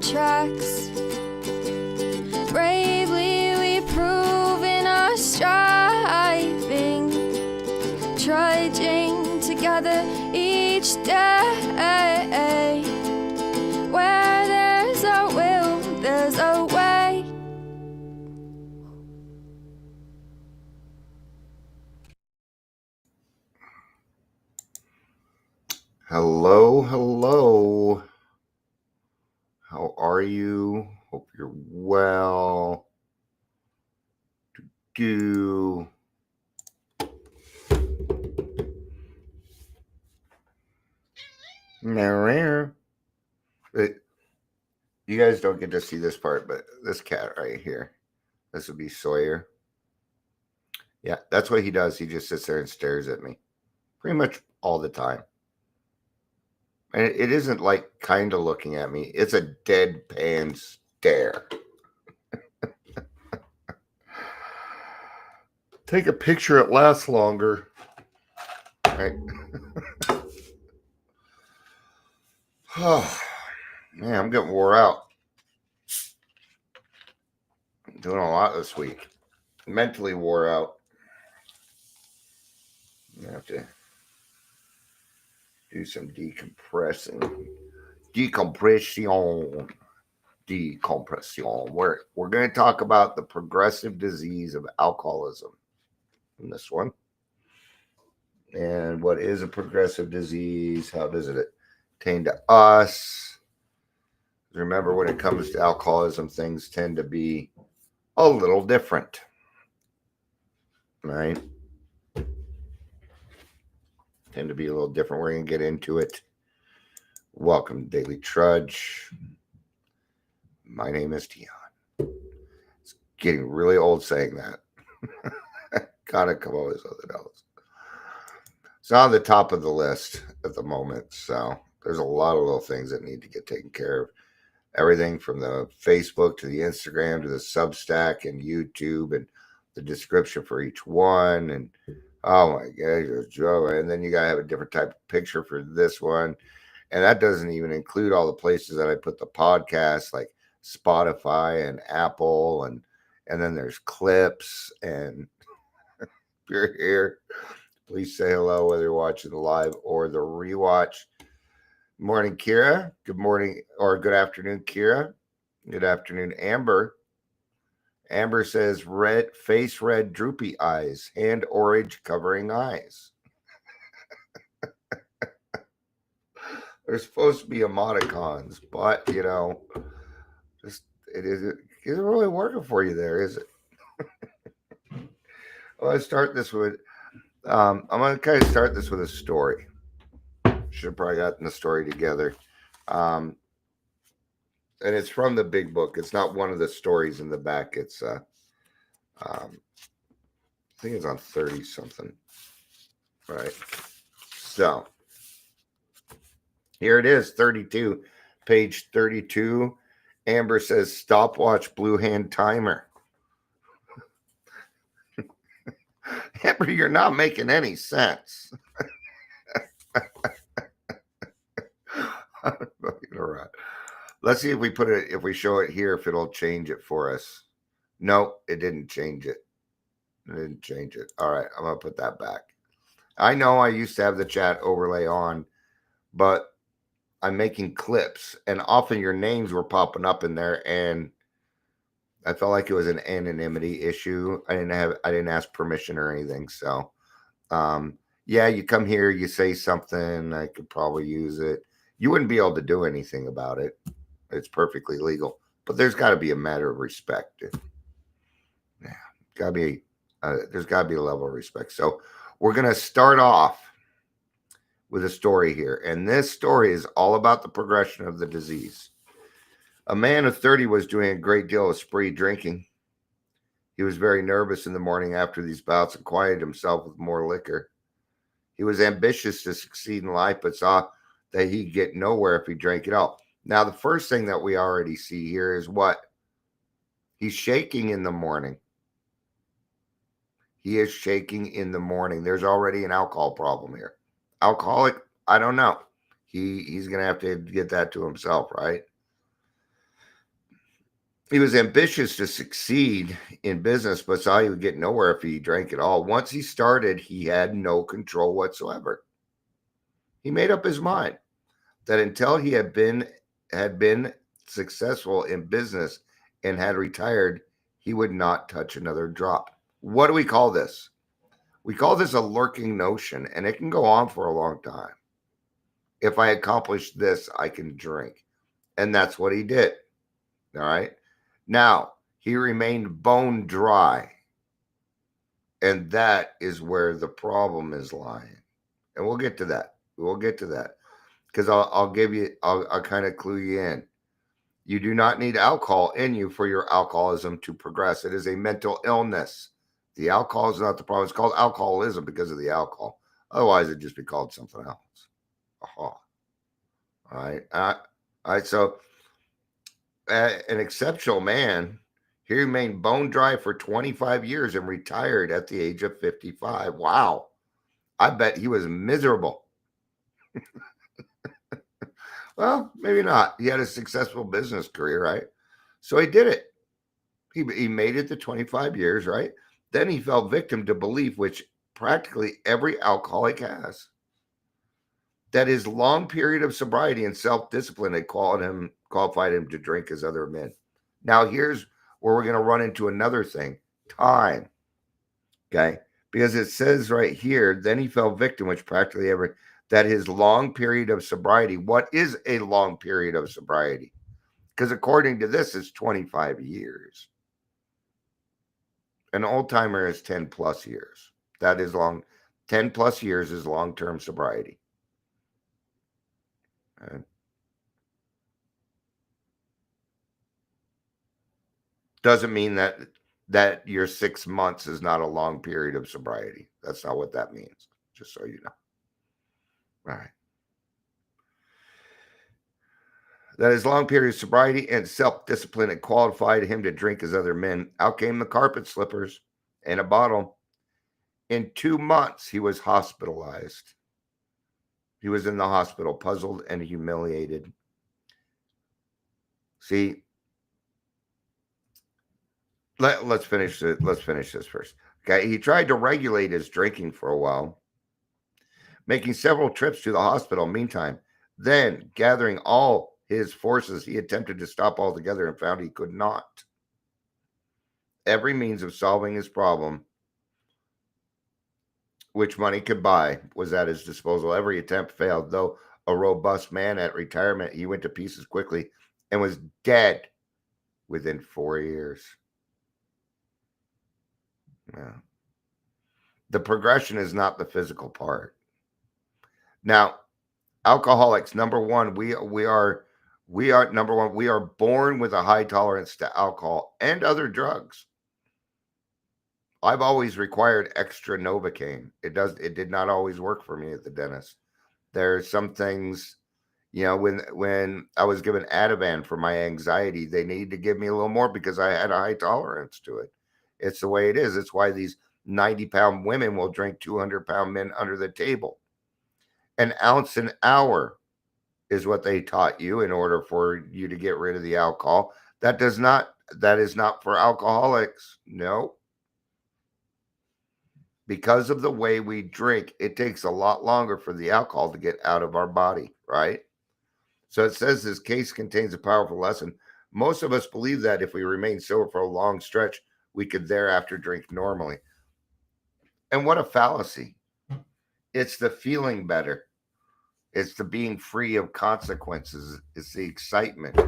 tracks. Bravely we prove in our striving, trudging together each day. Where there's a will, there's a way. Hello, hello. How are you? Hope you're well. You guys don't get to see this part, but this cat right here, this would be Sawyer. Yeah, that's what he does. He just sits there and stares at me pretty much all the time. And it isn't like kind of looking at me. It's a deadpan stare. Take a picture, it lasts longer. Right? Oh, man, I'm getting wore out. I'm doing a lot this week. Mentally wore out. I have to do some decompressing. Decompression. We're going to talk about the progressive disease of alcoholism in this one. And what is a progressive disease? How does it attain to us? Remember, when it comes to alcoholism, things tend to be a little different, right? Tend to be a little different. We're going to get into it. Welcome to Daily Trudge. My name is Tion. It's getting really old saying that. Gotta come up with something else. It's on the top of the list at the moment, so there's a lot of little things that need to get taken care of. Everything from the Facebook to the Instagram to the Substack and YouTube and the description for each one. And oh my God, and then you gotta have a different type of picture for this one. And that doesn't even include all the places that I put the podcast, like Spotify and Apple, and then there's clips. And if you're here, please say hello, whether you're watching the live or the rewatch. Morning, Kira. Good morning or good afternoon, Kira. Good afternoon, Amber. Amber says red face, red, droopy eyes, hand orange covering eyes. There's supposed to be emoticons, but just it isn't really working for you there, is it? Well, I start this with I'm gonna kind of start this with a story. Should have probably gotten the story together. And it's from the big book. It's not one of the stories in the back. It's I think it's on 30 something. Right. So here it is, 32, page 32. Amber says stopwatch blue hand timer. Amber, you're not making any sense. Let's see if we put it, if we show it here, if it'll change it for us. No, it didn't change it. It didn't change it. All right, I'm going to put that back. I know I used to have the chat overlay on, but I'm making clips, and often your names were popping up in there, and I felt like it was an anonymity issue. I didn't ask permission or anything. So, yeah, you come here, you say something, I could probably use it. You wouldn't be able to do anything about it. It's perfectly legal, but there's got to be a matter of respect. Yeah, there's got to be a level of respect. So we're going to start off with a story here. And this story is all about the progression of the disease. A man of 30 was doing a great deal of spree drinking. He was very nervous in the morning after these bouts and quieted himself with more liquor. He was ambitious to succeed in life, but saw that he'd get nowhere if he drank it all. Now, the first thing that we already see here is what? He's shaking in the morning. He is shaking in the morning. There's already an alcohol problem here. Alcoholic, I don't know. He's going to have to get that to himself, right? He was ambitious to succeed in business, but saw he would get nowhere if he drank at all. Once he started, he had no control whatsoever. He made up his mind that until he had been successful in business and had retired, he would not touch another drop. What do we call this? We call this a lurking notion, and it can go on for a long time. If I accomplish this, I can drink. And that's what he did. All right. Now, he remained bone dry. And that is where the problem is lying. And we'll get to that. We'll get to that. Because I'll kind of clue you in. You do not need alcohol in you for your alcoholism to progress. It is a mental illness. The alcohol is not the problem. It's called alcoholism because of the alcohol. Otherwise, it'd just be called something else. All right. All right. So, an exceptional man, he remained bone dry for 25 years and retired at the age of 55. Wow. I bet he was miserable. Well, maybe not. He had a successful business career, right? So he did it. He made it to 25 years, right? Then he fell victim to belief, which practically every alcoholic has, that his long period of sobriety and self-discipline had qualified him to drink as other men. Now, here's where we're going to run into another thing: time. Okay? Because it says right here, then he fell victim, which practically every, that his long period of sobriety. What is a long period of sobriety? Because according to this, it's 25 years. An old timer is 10 plus years. That is long. 10 plus years is long-term sobriety. Okay. Doesn't mean that your 6 months is not a long period of sobriety. That's not what that means, just so you know. All right. That his long period of sobriety and self-discipline had qualified him to drink as other men. Out came the carpet slippers and a bottle. In 2 months, he was hospitalized. He was in the hospital, puzzled and humiliated. See, let's finish it. Let's finish this first. Okay, he tried to regulate his drinking for a while, making several trips to the hospital. Meantime, then gathering all his forces, he attempted to stop altogether and found he could not. Every means of solving his problem, which money could buy, was at his disposal. Every attempt failed. Though a robust man at retirement, he went to pieces quickly and was dead within 4 years. Yeah. The progression is not the physical part. Now, alcoholics, number one, we are number one, we are born with a high tolerance to alcohol and other drugs. I've always required extra Novocaine. It did not always work for me at the dentist. There's some things, when I was given Ativan for my anxiety, they needed to give me a little more because I had a high tolerance to it. It's the way it is. It's why these 90-pound women will drink 200-pound men under the table. An ounce an hour is what they taught you in order for you to get rid of the alcohol. That is not for alcoholics. No. Because of the way we drink, it takes a lot longer for the alcohol to get out of our body, right? So it says this case contains a powerful lesson. Most of us believe that if we remain sober for a long stretch, we could thereafter drink normally. And what a fallacy. It's the feeling better. It's the being free of consequences. It's the excitement.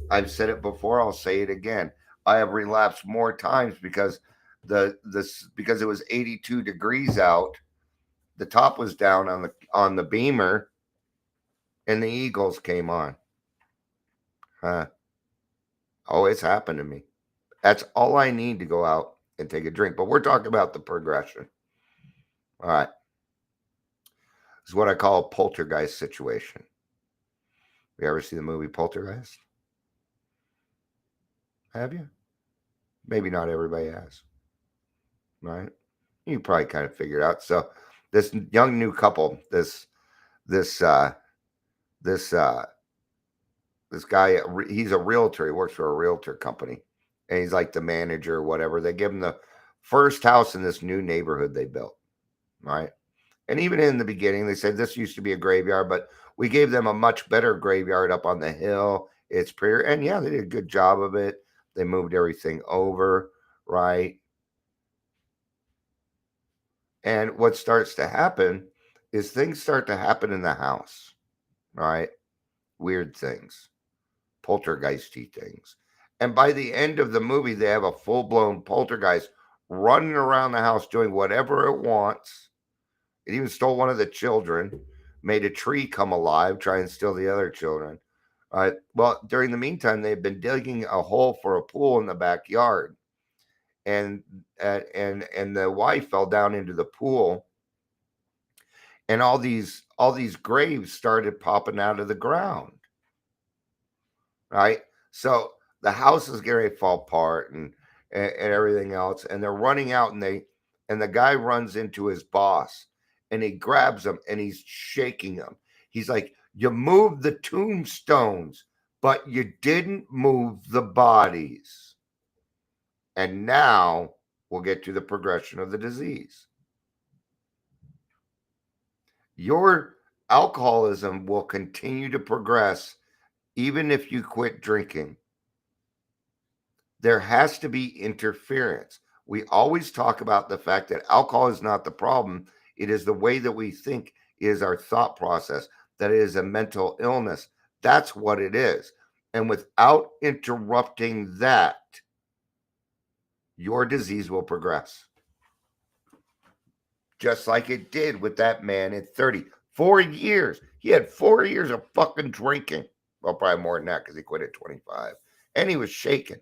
I've said it before. I'll say it again. I have relapsed more times because because it was 82 degrees out. The top was down on the beamer, and the Eagles came on. Huh? Oh, it's happened to me. That's all I need to go out and take a drink. But we're talking about the progression. All right. This is what I call a poltergeist situation. You ever see the movie Poltergeist? Have you? Maybe not everybody has. Right? You probably kind of figured out. So this young new couple, this guy, he's a realtor. He works for a realtor company. and he's like the manager or whatever. They give him the first house in this new neighborhood they built, right? And even in the beginning, they said this used to be a graveyard, but we gave them a much better graveyard up on the hill. It's prettier. And yeah, they did a good job of it. They moved everything over, right? And what starts to happen is things start to happen in the house, right? Weird things, poltergeisty things. And by the end of the movie, they have a full blown poltergeist running around the house doing whatever it wants. It even stole one of the children, made a tree come alive, try and steal the other children. Well, during the meantime, they've been digging a hole for a pool in the backyard, and and the wife fell down into the pool, and all these graves started popping out of the ground. Right, so the house is getting ready to fall apart, and everything else, and they're running out, and the guy runs into his boss, and he grabs him and he's shaking him. He's like, "You moved the tombstones, but you didn't move the bodies." And now we'll get to the progression of the disease. Your alcoholism will continue to progress even if you quit drinking. There has to be interference. We always talk about the fact that alcohol is not the problem. It is the way that we think, is our thought process, that it is a mental illness. That's what it is. And without interrupting that, your disease will progress. Just like it did with that man at 30. 4 years. He had 4 years of fucking drinking. Well, probably more than that because he quit at 25. And he was shaking.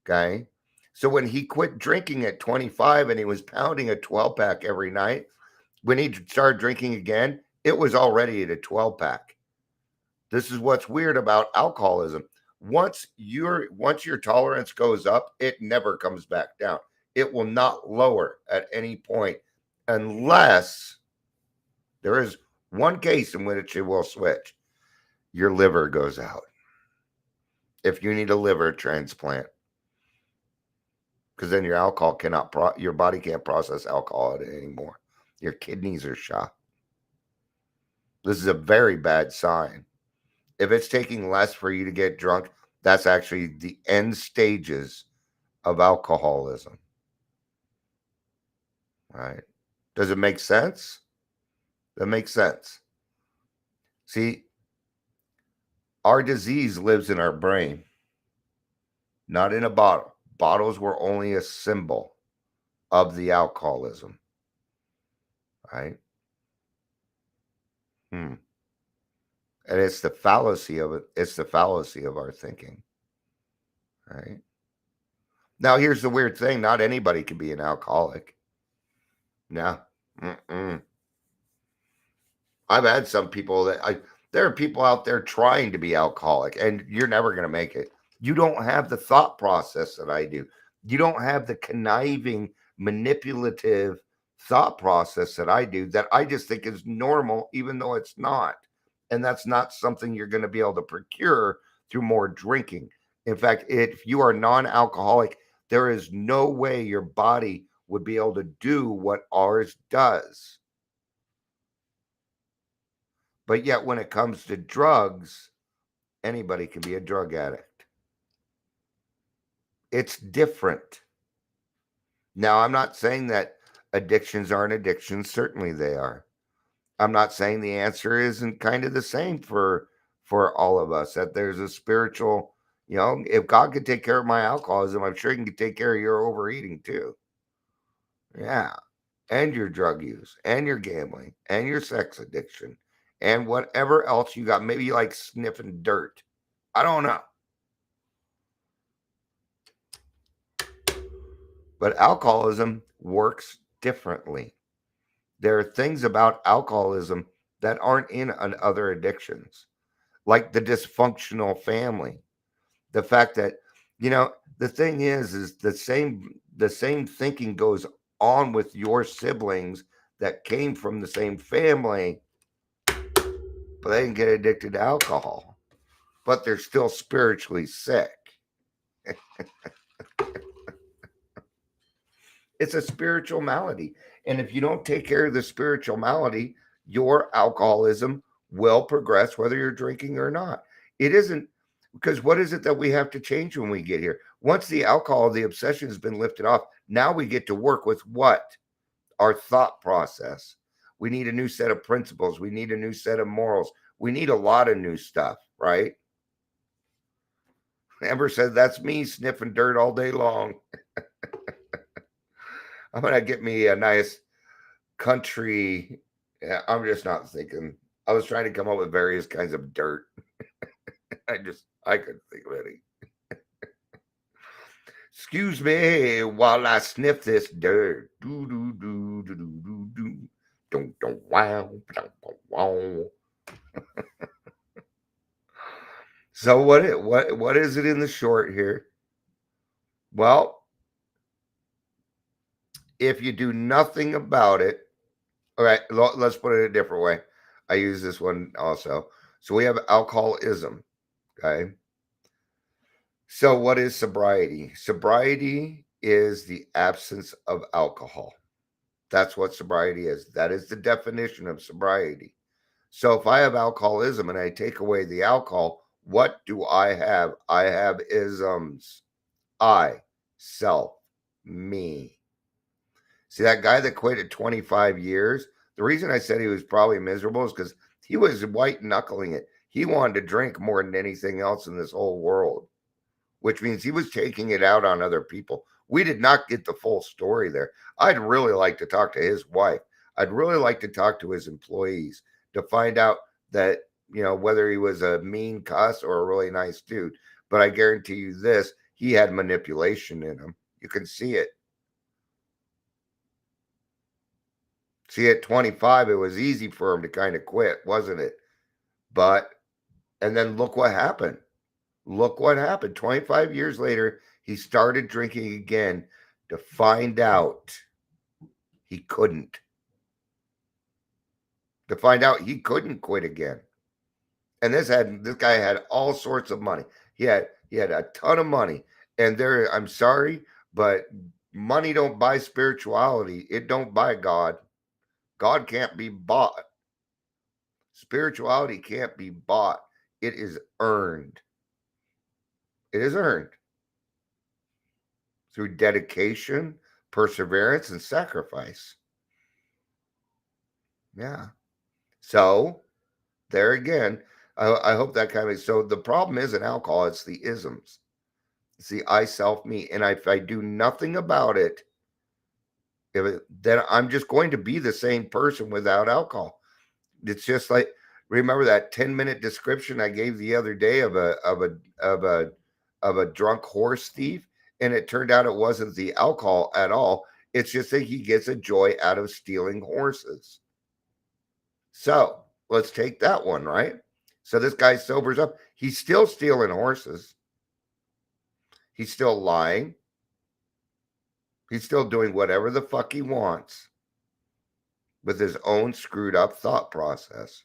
Okay. So when he quit drinking at 25 and he was pounding a 12 pack every night, when he started drinking again, it was already at a 12 pack. This is what's weird about alcoholism. Once your tolerance goes up, it never comes back down. It will not lower at any point unless there is one case in which it will switch. Your liver goes out. If you need a liver transplant, because then your alcohol your body can't process alcohol anymore. Your kidneys are shot. This is a very bad sign. If it's taking less for you to get drunk, that's actually the end stages of alcoholism. Right? Does it make sense? That makes sense. See, our disease lives in our brain, not in a bottle. Bottles were only a symbol of the alcoholism. Right? And it's the fallacy of it. It's the fallacy of our thinking. Right? Now, here's the weird thing. Not anybody can be an alcoholic. No. I've had some people there are people out there trying to be alcoholic, and you're never going to make it. You don't have the thought process that I do. You don't have the conniving, manipulative thought process that I do, that I just think is normal, even though it's not. And that's not something you're going to be able to procure through more drinking. In fact, if you are non-alcoholic, there is no way your body would be able to do what ours does. But yet, when it comes to drugs, anybody can be a drug addict. It's different. Now, I'm not saying that addictions aren't addictions. Certainly they are. I'm not saying the answer isn't kind of the same for all of us, that there's a spiritual, if God could take care of my alcoholism, I'm sure he can take care of your overeating too. Yeah. And your drug use, and your gambling, and your sex addiction, and whatever else you got. Maybe you like sniffing dirt. I don't know. But alcoholism works differently. There are things about alcoholism that aren't in other addictions, like the dysfunctional family. The fact that, the thing is the same thinking goes on with your siblings that came from the same family, but they didn't get addicted to alcohol, but they're still spiritually sick. It's a spiritual malady. And if you don't take care of the spiritual malady, your alcoholism will progress whether you're drinking or not. It isn't because what is it that we have to change when we get here? Once the alcohol, the obsession has been lifted off, now we get to work with what? Our thought process. We need a new set of principles. We need a new set of morals. We need a lot of new stuff, right? Amber said, that's me sniffing dirt all day long. I'm going to get me a nice country. Yeah, I'm just not thinking. I was trying to come up with various kinds of dirt. I couldn't think of any. Excuse me while I sniff this dirt. Do do do do do do do. Don't wow. Wow. So what is it in the short here? Well, if you do nothing about it, all right, let's put it a different way. I use this one also. So we have alcoholism, okay? So what is sobriety? Sobriety is the absence of alcohol. That's what sobriety is. That is the definition of sobriety. So if I have alcoholism and I take away the alcohol, what do I have? I have isms. I, self, me. See, that guy that quit at 25 years, the reason I said he was probably miserable is because he was white knuckling it. He wanted to drink more than anything else in this whole world, which means he was taking it out on other people. We did not get the full story there. I'd really like to talk to his wife. I'd really like to talk to his employees to find out that, whether he was a mean cuss or a really nice dude. But I guarantee you this, he had manipulation in him. You can see it. See, at 25, it was easy for him to kind of quit, wasn't it? And then look what happened. Look what happened. 25 years later, he started drinking again to find out he couldn't. To find out he couldn't quit again. And this guy had all sorts of money. He had a ton of money. And I'm sorry, but money don't buy spirituality. It don't buy God. God can't be bought. Spirituality can't be bought. It is earned. It is earned through dedication, perseverance, and sacrifice. Yeah. So there again, I hope that kind of. So the problem isn't alcohol; it's the isms. It's the I, self, me, and if I do nothing about it, then I'm just going to be the same person without alcohol. It's just like, remember that 10-minute description I gave the other day of a drunk horse thief, and it turned out it wasn't the alcohol at all. It's just that he gets a joy out of stealing horses. So let's take that one, right? So this guy sobers up. He's still stealing horses. He's still lying. He's still doing whatever the fuck he wants with his own screwed up thought process.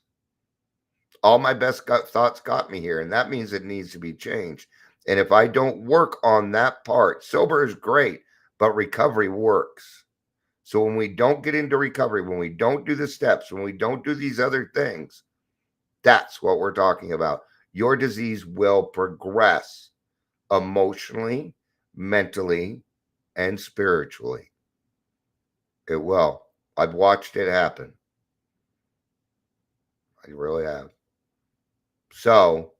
All my best thoughts got me here, and that means it needs to be changed. And if I don't work on that part, sober is great, but recovery works. So when we don't get into recovery, when we don't do the steps, when we don't do these other things, that's what we're talking about. Your disease will progress emotionally, mentally, and spiritually. It will. I've watched it happen. I really have. So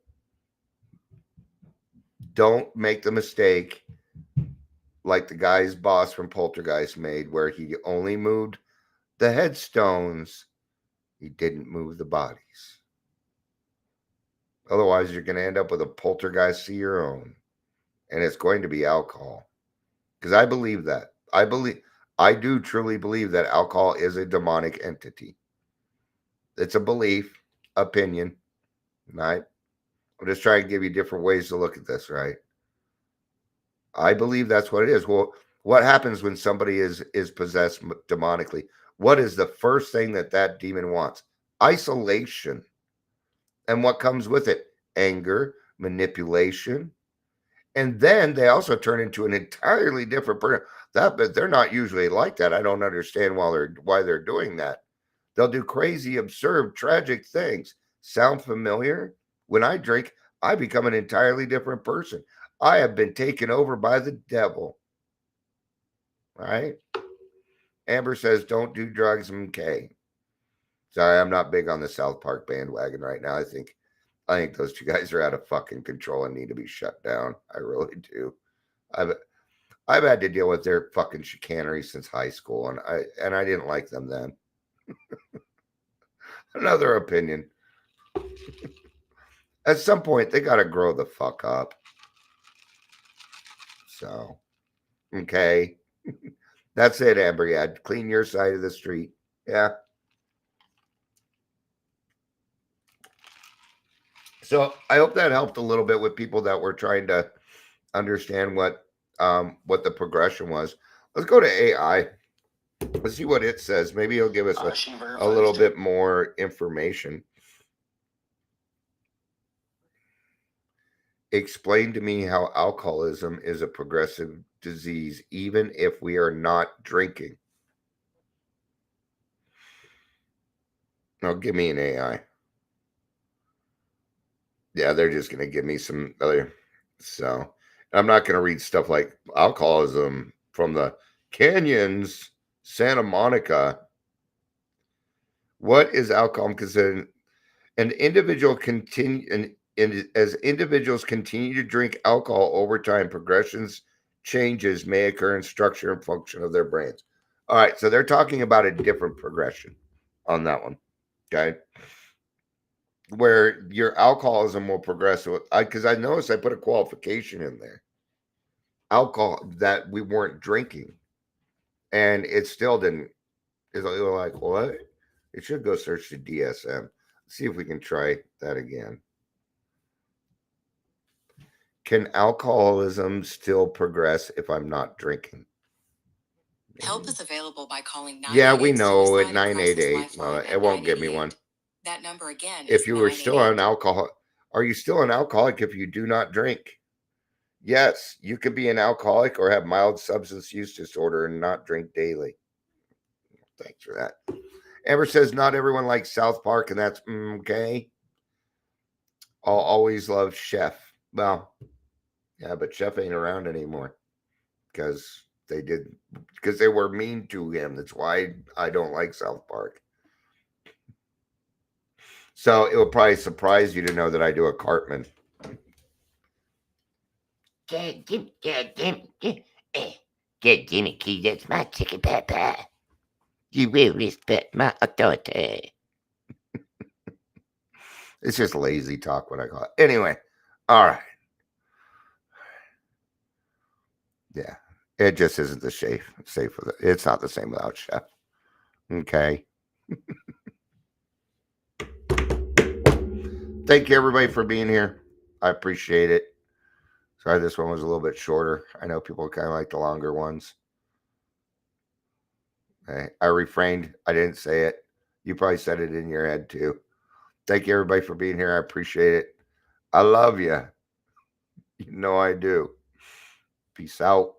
don't make the mistake like the guy's boss from Poltergeist made, where he only moved the headstones. He didn't move the bodies. Otherwise, you're going to end up with a poltergeist of your own. And it's going to be alcohol. Because I believe that. I do truly believe that alcohol is a demonic entity. It's a belief, opinion, right? I'm just trying to give you different ways to look at this, right? I believe that's what it is. Well, what happens when somebody is possessed demonically? What is the first thing that demon wants? Isolation. And what comes with it? Anger, manipulation, And then they also turn into an entirely different person. But they're not usually like that. I don't understand why they're doing that. They'll do crazy, absurd, tragic things. Sound familiar? When I drink, I become an entirely different person. I have been taken over by the devil. Right? Amber says, don't do drugs, okay. Sorry, I'm not big on the South Park bandwagon right now. I think those two guys are out of fucking control and need to be shut down. I really do. I've had to deal with their fucking chicanery since high school, and I didn't like them then. Another opinion. At some point, they got to grow the fuck up. So, okay. That's it, Amber. Yeah, clean your side of the street. Yeah. So I hope that helped a little bit with people that were trying to understand what the progression was. Let's go to AI. Let's see what it says. Maybe it'll give us a little bit more information. Explain to me how alcoholism is a progressive disease, even if we are not drinking. Now, give me an AI. Yeah, they're just going to give me some other. So, I'm not going to read stuff like alcoholism from the canyons, Santa Monica. What is alcohol considered? An individual as individuals continue to drink alcohol over time, progressions changes may occur in structure and function of their brains. All right, so they're talking about a different progression on that one. Okay. Where your alcoholism will progress with, because I noticed I put a qualification in there. Alcohol that we weren't drinking. And it still didn't. It's like, what? It should go search the DSM. See if we can try that again. Can alcoholism still progress if I'm not drinking? Help is available by calling 988. Yeah, we know at 988. It won't give me one. That number again If is you were still an alcoholic, are you still an alcoholic if you do not drink? Yes, you could be an alcoholic or have mild substance use disorder and not drink daily. Thanks for that. Amber says not everyone likes South Park, and that's okay. I'll always love Chef. Well, yeah, but Chef ain't around anymore because they were mean to him. That's why I don't like South Park. So it will probably surprise you to know that I do a Cartman. Give Jimmy Key, that's my chicken pepper. You will respect my authority. It's just lazy talk, what I call it. Anyway, all right. Yeah, it just isn't the safe with it. It's not the same without Chef. Okay. Thank you, everybody, for being here. I appreciate it. Sorry, this one was a little bit shorter. I know people kind of like the longer ones. I refrained. I didn't say it. You probably said it in your head, too. Thank you, everybody, for being here. I appreciate it. I love you. You know I do. Peace out.